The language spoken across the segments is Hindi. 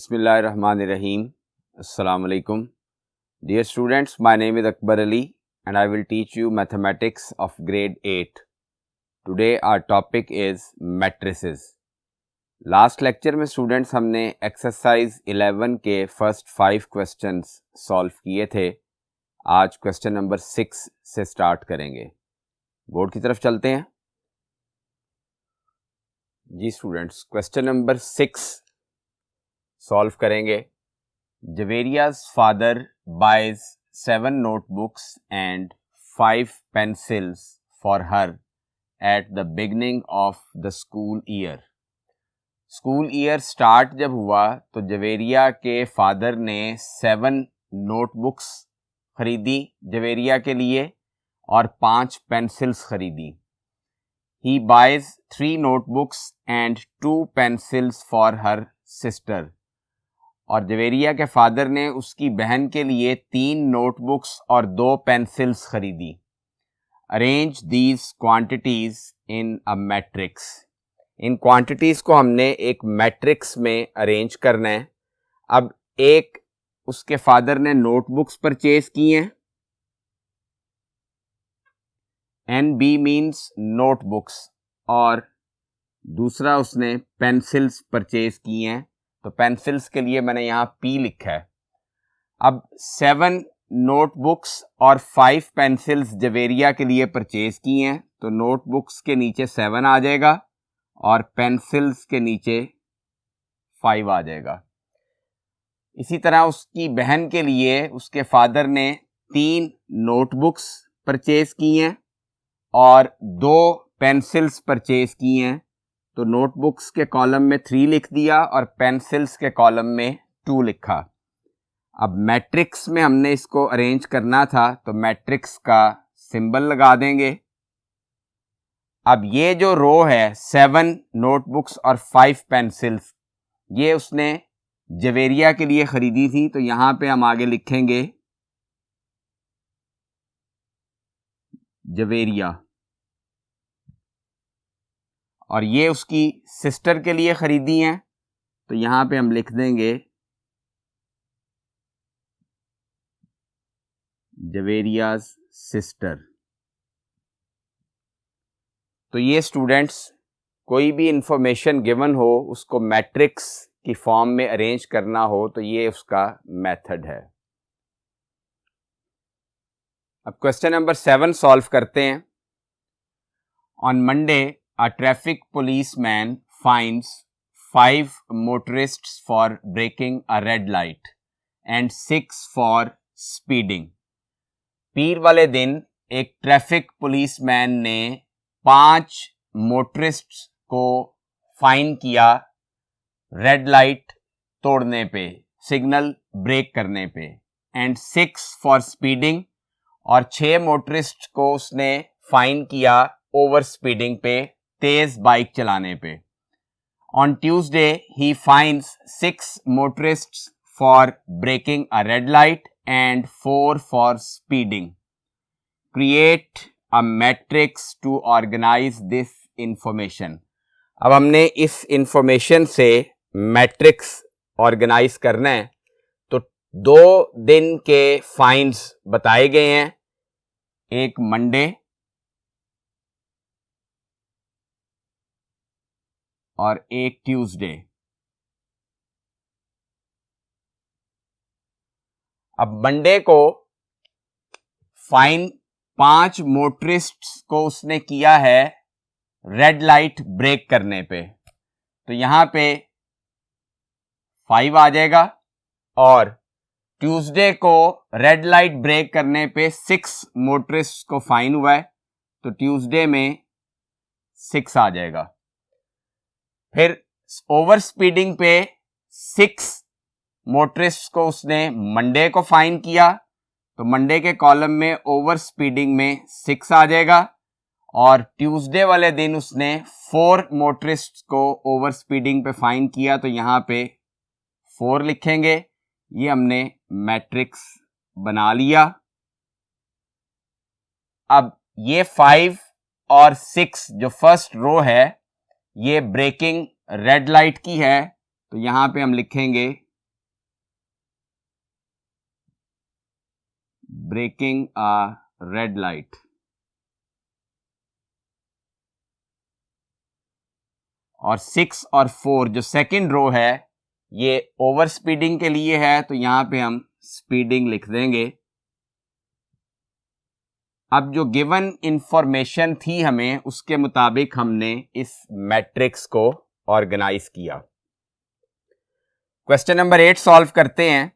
Bismillahirrahmanirrahim. Assalamu alaikum. Dear students, my name is Akbar Ali and I will teach you mathematics of grade 8. Today our topic is matrices. Last lecture में students हमने exercise 11 के first 5 questions solve किए थे. आज question number 6 से start करेंगे. बोर्ड की तरफ चलते हैं. जी स्टूडेंट्स, क्वेश्चन नंबर 6 सॉल्व करेंगे. जवेरिया's father buys 7 notebooks and 5 pencils for her at the beginning of the school year. School year start जब हुआ तो जवेरिया के फादर ने 7 नोटबुक्स खरीदी जवेरिया के लिए और 5 पेंसिल्स खरीदी. He buys 3 notebooks and 2 pencils for her sister. और जवेरिया के फादर ने उसकी बहन के लिए 3 नोटबुक्स और 2 पेंसिल्स खरीदी. Arrange these quantities in a matrix. In quantities को हमने एक मैट्रिक्स में अरेंज करना है. अब एक उसके फादर ने नोटबुक्स परचेज की हैं. NB मीन्स नोटबुक्स और दूसरा उसने पेंसिल्स परचेज की हैं. तो पेंसिल्स के लिए मैंने यहाँ P लिखा है. अब 7 नोटबुक्स और 5 पेंसिल्स जवेरिया के लिए परचेज की हैं. तो नोटबुक्स के नीचे 7 आ जाएगा और पेंसिल्स के नीचे 5 आ जाएगा. इसी तरह उसकी बहन के लिए उसके फादर ने 3 नोटबुक्स परचेज की हैं और 2 पेंसिल्स परचेज की हैं. तो नोटबुक्स के कॉलम में 3 लिख दिया और पेंसिल्स के कॉलम में 2 लिखा. अब मैट्रिक्स में हमने इसको अरेंज करना था तो मैट्रिक्स का सिंबल लगा देंगे. अब ये जो रो है 7 नोटबुक्स और 5 पेंसिल्स, ये उसने जवेरिया के लिए खरीदी थी. तो यहाँ पे हम आगे लिखेंगे जवेरिया. और ये उसकी सिस्टर के लिए खरीदी हैं. तो यहाँ पे हम लिख देंगे जवेरिया's सिस्टर. तो ये स्टूडेंट्स, कोई भी इंफॉर्मेशन गिवन हो उसको मैट्रिक्स की फॉर्म में अरेंज करना हो तो ये उसका मेथड है. अब क्वेश्चन नंबर 7 सॉल्व करते हैं. On Monday a traffic policeman finds 5 motorists for breaking a red light and 6 for speeding. पीर वाले दिन एक ट्रैफिक पुलिसमैन ने 5 मोटरिस्ट्स को फाइन किया रेड लाइट तोड़ने पे, सिग्नल ब्रेक करने पे, एंड 6 फॉर स्पीडिंग, और 6 मोटरिस्ट को उसने फाइन किया ओवर स्पीडिंग पे, तेज बाइक चलाने पे. On Tuesday he fines 6 motorists for breaking a red light and 4 for speeding. Create a matrix to organize this information. अब हमने इस इंफॉर्मेशन से मैट्रिक्स ऑर्गेनाइज करना है. तो 2 दिन के फाइन्स बताए गए हैं, एक मंडे और एक ट्यूसडे. अब मंडे को फाइन 5 मोटरिस्ट्स को उसने किया है रेड लाइट ब्रेक करने पे. तो यहां पे 5 आ जाएगा. और ट्यूसडे को रेड लाइट ब्रेक करने पे 6 मोटरिस्ट्स को फाइन हुआ है. तो ट्यूसडे में 6 आ जाएगा. फिर ओवर स्पीडिंग पे 6 मोटरिस्ट को उसने मंडे को फाइन किया. तो मंडे के कॉलम में ओवर स्पीडिंग में 6 आ जाएगा. और ट्यूसडे वाले दिन उसने 4 मोटरिस्ट को ओवर स्पीडिंग पे फाइन किया. तो यहाँ पे 4 लिखेंगे. ये हमने मैट्रिक्स बना लिया. अब ये 5 और 6 जो फर्स्ट रो है ये ब्रेकिंग रेड लाइट की है. तो यहां पे हम लिखेंगे ब्रेकिंग अ रेड लाइट। और 6 और 4 जो सेकंड रो है ये ओवर स्पीडिंग के लिए है, तो यहां पे हम स्पीडिंग लिख देंगे। अब जो गिवन इंफॉर्मेशन थी हमें उसके मुताबिक हमने इस मैट्रिक्स को ऑर्गेनाइज किया। क्वेश्चन नंबर 8 सॉल्व करते हैं।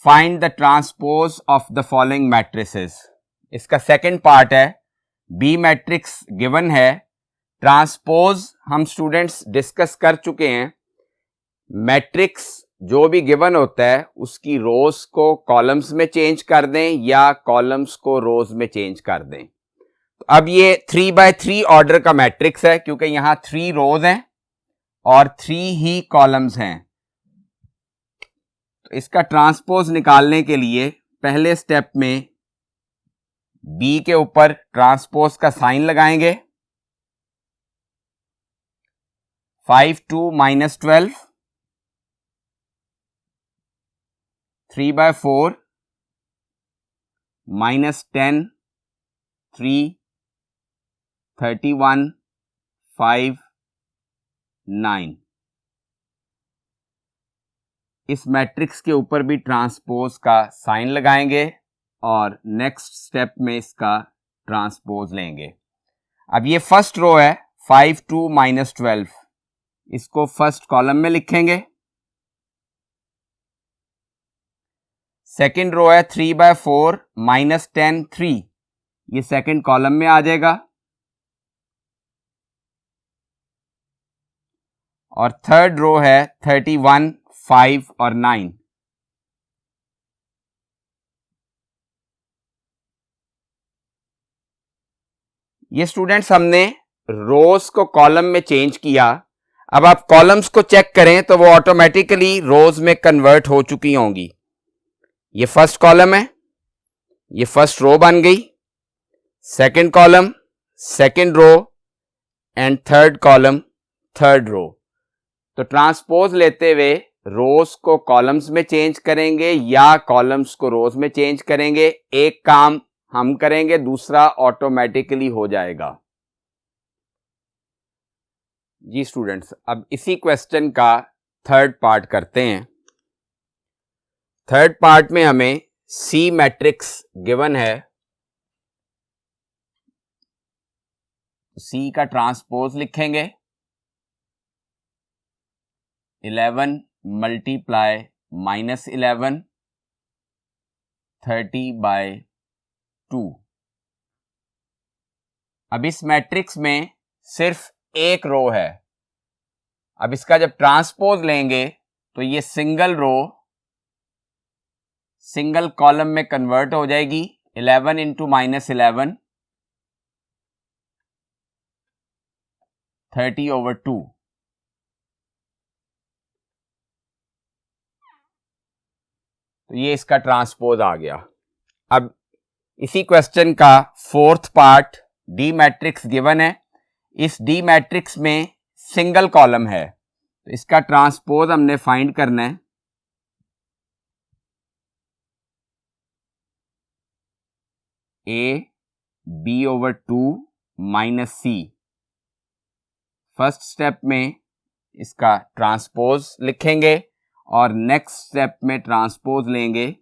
Find the transpose of the following matrices. इसका सेकंड पार्ट है, बी मैट्रिक्स गिवन है, ट्रांसपोज हम स्टूडेंट्स डिस्कस कर चुके हैं। मैट्रिक्स जो भी गिवन होता है उसकी रोज को कॉलम्स में चेंज कर दें या कॉलम्स को रोज में चेंज कर दें। तो अब ये 3x3 ऑर्डर का मैट्रिक्स है क्योंकि यहां 3 रोज हैं और 3 ही कॉलम्स हैं। तो इसका ट्रांसपोज निकालने के लिए पहले स्टेप में बी के ऊपर ट्रांसपोज का साइन लगाएंगे। 5 2 -12, 3/4 -10 3 31 5 9। इस मैट्रिक्स के ऊपर भी ट्रांसपोज का साइन लगाएंगे और नेक्स्ट स्टेप में इसका ट्रांसपोज लेंगे। अब ये फर्स्ट रो है 5 2 -12, इसको फर्स्ट कॉलम में लिखेंगे। सेकेंड रो है 3/4 -10 3, ये सेकेंड कॉलम में आ जाएगा। और थर्ड रो है 31 5 और 9, ये स्टूडेंट्स हमने रोज को कॉलम में चेंज किया। अब आप कॉलम्स को चेक करें तो वो ऑटोमेटिकली रोज में कन्वर्ट हो चुकी होंगी। ये फर्स्ट कॉलम है, ये फर्स्ट रो बन गई, second column second row and third column third row. तो ट्रांसपोज लेते हुए रोज को कॉलम्स में चेंज करेंगे या कॉलम्स को रोज में चेंज करेंगे। एक काम हम करेंगे, दूसरा ऑटोमेटिकली हो जाएगा। जी स्टूडेंट्स, अब इसी क्वेश्चन का थर्ड पार्ट करते हैं। थर्ड पार्ट में हमें सी मैट्रिक्स गिवन है, सी का ट्रांसपोज लिखेंगे। 11 मल्टीप्लाई -11 30/2। अब इस मैट्रिक्स में सिर्फ एक रो है। अब इसका जब ट्रांसपोज लेंगे तो ये सिंगल रो सिंगल कॉलम में कन्वर्ट हो जाएगी। 11 × -11 30/2। तो ये इसका ट्रांसपोज आ गया। अब इसी क्वेश्चन का fourth part, D matrix given है, इस डी मैट्रिक्स में सिंगल कॉलम है, तो इसका ट्रांसपोज हमने फाइंड करना है। A B/2 -C। First step में इसका ट्रांसपोज लिखेंगे और नेक्स्ट स्टेप में ट्रांसपोज लेंगे।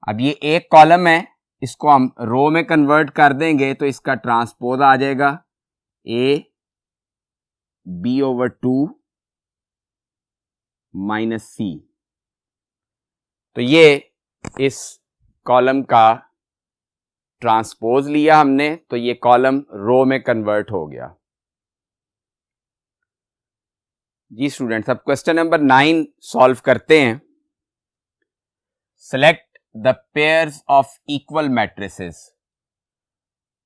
अब ये एक कॉलम है, इसको हम रो में कन्वर्ट कर देंगे तो इसका ट्रांसपोज आ जाएगा A B/2 -C। तो ये इस कॉलम का ट्रांसपोज लिया हमने, तो ये कॉलम रो में कन्वर्ट हो गया। जी स्टूडेंट्स, अब क्वेश्चन नंबर 9 सॉल्व करते हैं। Select the pairs of equal matrices.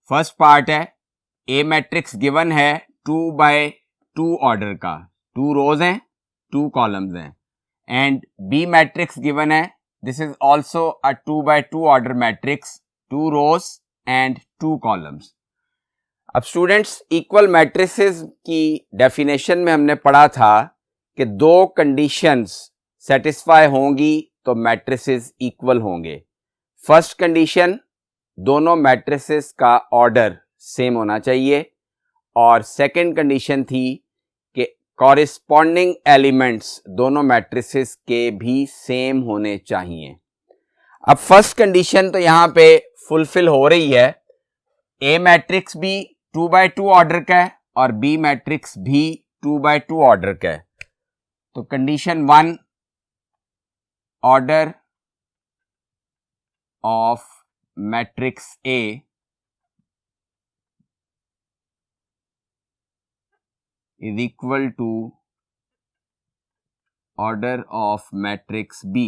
First part है, ए मैट्रिक्स गिवन है 2/2 ऑर्डर का, 2 रोज हैं 2 कॉलम्स हैं। एंड बी मैट्रिक्स गिवन है, this is also a 2/2 order matrix, 2 rows and 2 columns. अब स्टूडेंट्स, इक्वल मैट्रिसेस की डेफिनेशन में हमने पढ़ा था कि 2 कंडीशंस सेटिस्फाई होंगी तो मैट्रिसेस इक्वल होंगे। फर्स्ट कंडीशन दोनों मैट्रिसेस का ऑर्डर सेम होना चाहिए और सेकंड कंडीशन थी कि कॉरिस्पॉन्डिंग एलिमेंट्स दोनों मैट्रिसेस के भी सेम होने चाहिए। अब फर्स्ट कंडीशन तो यहां पे फुलफिल हो रही है, ए मैट्रिक्स भी 2x2 ऑर्डर का है और बी मैट्रिक्स भी 2x2 ऑर्डर का है। तो condition 1, order of matrix A is equal to order of matrix B.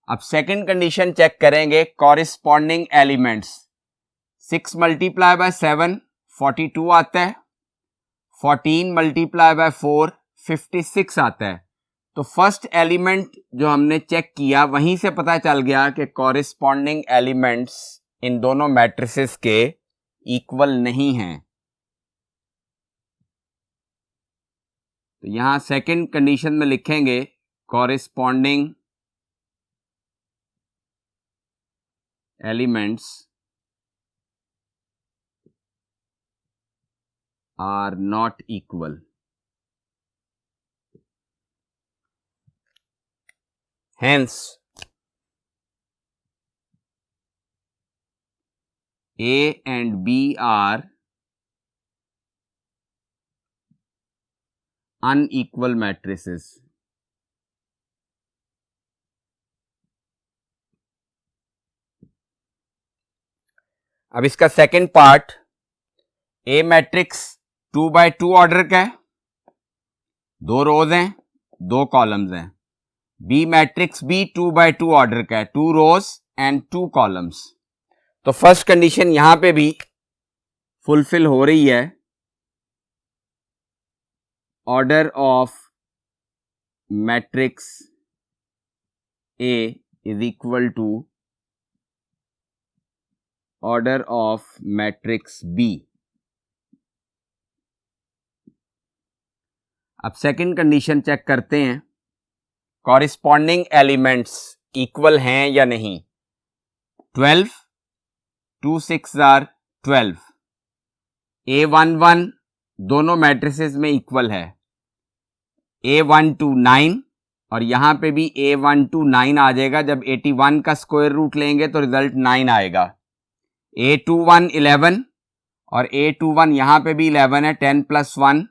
अब सेकंड कंडीशन चेक करेंगे, कॉरिस्पॉन्डिंग एलिमेंट्स 6 मल्टीप्लाई बाय 7 42 आता है, 14 मल्टीप्लाई बाय 4 56 आता है। तो फर्स्ट एलिमेंट जो हमने चेक किया वहीं से पता चल गया कि कॉरिस्पॉन्डिंग एलिमेंट्स इन दोनों मैट्रिसेस के इक्वल नहीं हैं। तो यहां सेकंड कंडीशन में लिखेंगे corresponding elements are not equal. Hence, A and B are unequal matrices. अब इसका सेकंड पार्ट, ए मैट्रिक्स 2x2 ऑर्डर का है, 2 रोज हैं 2 कॉलम्स हैं। बी मैट्रिक्स भी 2x2 ऑर्डर का है, 2 रोज एंड 2 कॉलम्स। तो फर्स्ट कंडीशन यहां पे भी फुलफिल हो रही है, order of matrix A is equal to order of matrix B. अब सेकंड कंडीशन चेक करते हैं, कॉरिस्पॉन्डिंग एलिमेंट्स इक्वल हैं या नहीं। 12 2 6 आर 12, A11 दोनों मैट्रिसेस में इक्वल है, A12 9 और यहां पे भी A12 9 आ जाएगा। जब 81 का स्क्वायर रूट लेंगे तो रिजल्ट 9 आएगा। A21 11 और A21 यहां पे भी 11 है, 10 + 1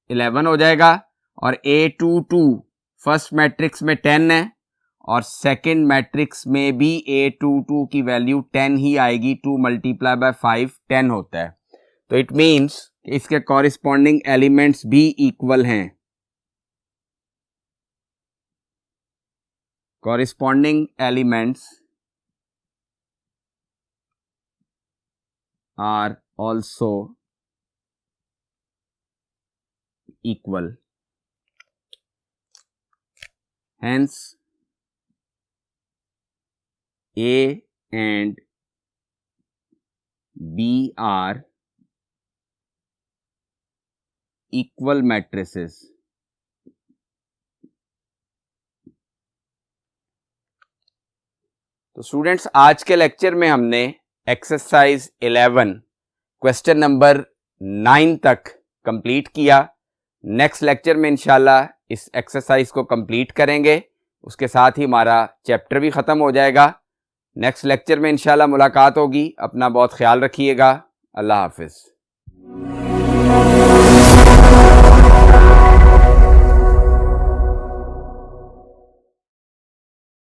11 हो जाएगा। और A22 फर्स्ट मैट्रिक्स में 10 है और सेकंड मैट्रिक्स में भी A22 की वैल्यू 10 ही आएगी, 2 मल्टीप्लाई बाय 5 10 होता है। तो इट मीन्स इसके कॉरिस्पॉन्डिंग एलिमेंट्स भी इक्वल हैं। Corresponding elements are also equal. Hence, A and B are equal matrices. तो स्टूडेंट्स, आज के लेक्चर में हमने एक्सरसाइज 11 क्वेश्चन नंबर 9 तक कंप्लीट किया। नेक्स्ट लेक्चर में इंशाल्लाह इस एक्सरसाइज को कंप्लीट करेंगे, उसके साथ ही हमारा चैप्टर भी ख़त्म हो जाएगा। नेक्स्ट लेक्चर में इंशाल्लाह मुलाकात होगी। अपना बहुत ख्याल रखिएगा। अल्लाह हाफिज़।